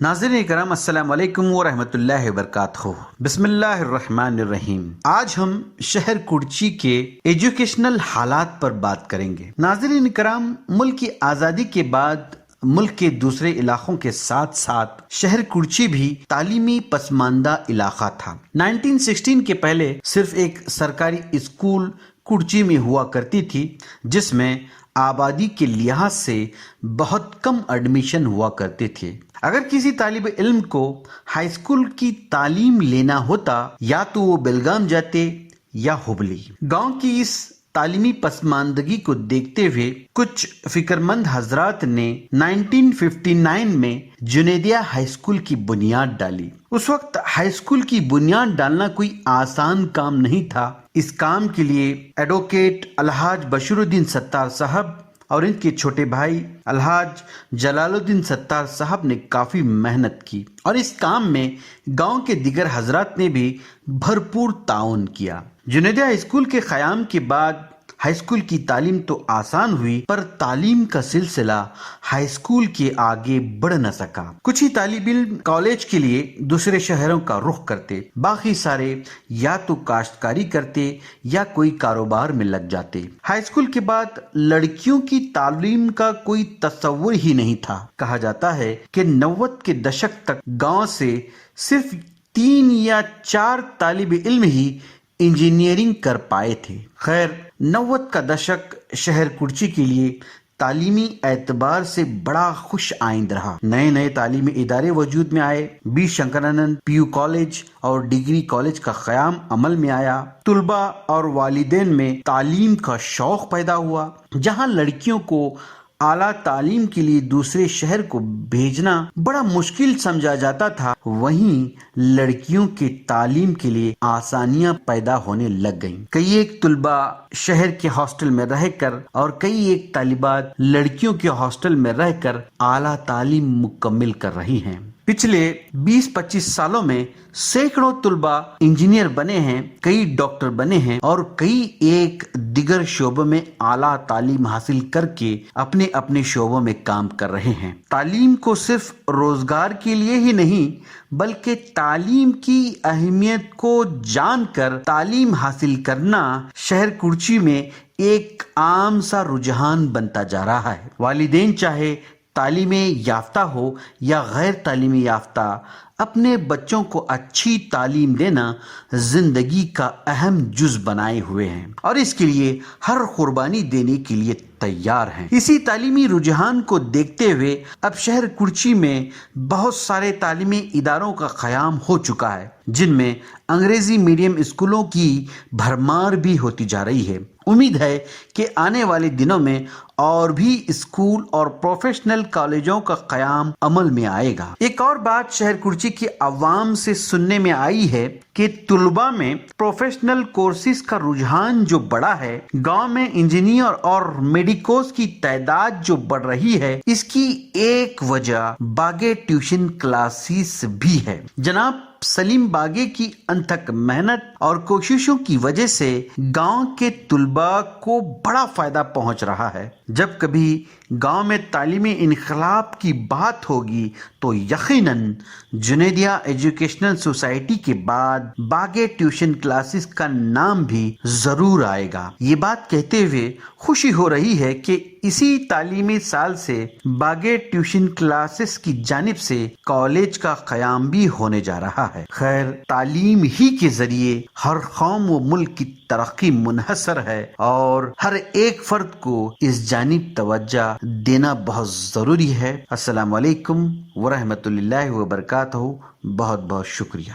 ناظرین کرام السلام علیکم ورحمۃ اللہ وبرکاتہ۔ بسم اللہ الرحمن الرحیم۔ آج ہم شہر کرچی کے ایجوکیشنل حالات پر بات کریں گے۔ ناظرین کرام، ملک کی آزادی کے بعد ملک کے دوسرے علاقوں کے ساتھ ساتھ شہر کرچی بھی تعلیمی پسماندہ علاقہ تھا۔ 1916 کے پہلے صرف ایک سرکاری اسکول کرچی میں ہوا کرتی تھی، جس میں آبادی کے لحاظ سے بہت کم ایڈمیشن ہوا کرتے تھے۔ اگر کسی طالب علم کو ہائی اسکول کی تعلیم لینا ہوتا یا تو وہ بیلگام جاتے یا ہبلی۔ گاؤں کی اس تعلیمی پسماندگی کو دیکھتے ہوئے کچھ فکرمند حضرات نے 1959 میں جنیدیہ ہائی اسکول کی بنیاد ڈالی۔ اس وقت ہائی اسکول کی بنیاد ڈالنا کوئی آسان کام نہیں تھا۔ اس کام کے لیے ایڈوکیٹ الحاج بشیر الدین ستار صاحب اور ان کے چھوٹے بھائی الحاج جلال الدین ستار صاحب نے کافی محنت کی، اور اس کام میں گاؤں کے دیگر حضرات نے بھی بھرپور تعاون کیا۔ جنیدیہ ہائی اسکول کے قیام کے بعد ہائی اسکول کی تعلیم تو آسان ہوئی، پر تعلیم کا سلسلہ ہائی اسکول کے آگے بڑھ نہ سکا۔ کچھ ہی طالب علم کالج کے لیے دوسرے شہروں کا رخ کرتے، باقی سارے یا تو کاشتکاری کرتے یا کوئی کاروبار میں لگ جاتے۔ ہائی اسکول کے بعد لڑکیوں کی تعلیم کا کوئی تصور ہی نہیں تھا۔ کہا جاتا ہے کہ 90 کے دشک تک گاؤں سے صرف 3 یا 4 طالب علم ہی انجینئرنگ کر پائے تھے۔ خیر، 90 کا دشک شہر کرچی کے لیے تعلیمی اعتبار سے بڑا خوش آئند رہا۔ نئے تعلیمی ادارے وجود میں آئے۔ بی شنکرانند پی یو کالج اور ڈگری کالج کا قیام عمل میں آیا۔ طلباء اور والدین میں تعلیم کا شوق پیدا ہوا۔ جہاں لڑکیوں کو اعلیٰ تعلیم کے لیے دوسرے شہر کو بھیجنا بڑا مشکل سمجھا جاتا تھا، وہیں لڑکیوں کے تعلیم کے لیے آسانیاں پیدا ہونے لگ گئیں۔ کئی ایک طلباء شہر کے ہاسٹل میں رہ کر اور کئی ایک طالبات لڑکیوں کے ہاسٹل میں رہ کر اعلیٰ تعلیم مکمل کر رہی ہیں۔ پچھلے 20-25 سالوں میں سینکڑوں طلباء انجینئر بنے ہیں، کئی ڈاکٹر بنے ہیں اور کئی ایک دیگر شعبوں میں اعلیٰ تعلیم حاصل کر کے اپنے اپنے شعبوں میں کام کر رہے ہیں۔ تعلیم کو صرف روزگار کے لیے ہی نہیں بلکہ تعلیم کی اہمیت کو جان کر تعلیم حاصل کرنا شہر کرچی میں ایک عام سا رجحان بنتا جا رہا ہے۔ والدین چاہے تعلیم یافتہ ہو یا غیر تعلیمی یافتہ، اپنے بچوں کو اچھی تعلیم دینا زندگی کا اہم جز بنائے ہوئے ہیں اور اس کے لیے ہر قربانی دینے کے لیے تیار ہیں۔ اسی تعلیمی رجحان کو دیکھتے ہوئے اب شہر کرچی میں بہت سارے تعلیمی اداروں کا قیام ہو چکا ہے، جن میں انگریزی میڈیم اسکولوں کی بھرمار بھی ہوتی جا رہی ہے۔ امید ہے کہ آنے والے دنوں میں اور بھی اسکول اور پروفیشنل کالجوں کا قیام عمل میں آئے گا۔ ایک اور بات شہر کرچی کی عوام سے سننے میں آئی ہے کہ طلباء میں پروفیشنل کورسز کا رجحان جو بڑا ہے، گاؤں میں انجینئر اور میڈیکوز کی تعداد جو بڑھ رہی ہے، اس کی ایک وجہ باغے ٹیوشن کلاسز بھی ہے۔ جناب سلیم باغے کی انتھک محنت اور کوششوں کی وجہ سے گاؤں کے طلباء کو بڑا فائدہ پہنچ رہا ہے۔ جب کبھی گاؤں میں تعلیمی انقلاب کی بات ہوگی تو یقیناً جنیدیہ ایجوکیشنل سوسائٹی کے بعد باغے ٹیوشن کلاسز کا نام بھی ضرور آئے گا۔ یہ بات کہتے ہوئے خوشی ہو رہی ہے کہ اسی تعلیمی سال سے باغے ٹیوشن کلاسز کی جانب سے کالج کا قیام بھی ہونے جا رہا ہے۔ خیر، تعلیم ہی کے ذریعے ہر قوم و ملک کی ترقی منحصر ہے اور ہر ایک فرد کو اس جانب توجہ دینا بہت ضروری ہے۔ السلام علیکم ورحمۃ اللہ وبرکاتہ۔ بہت بہت شکریہ۔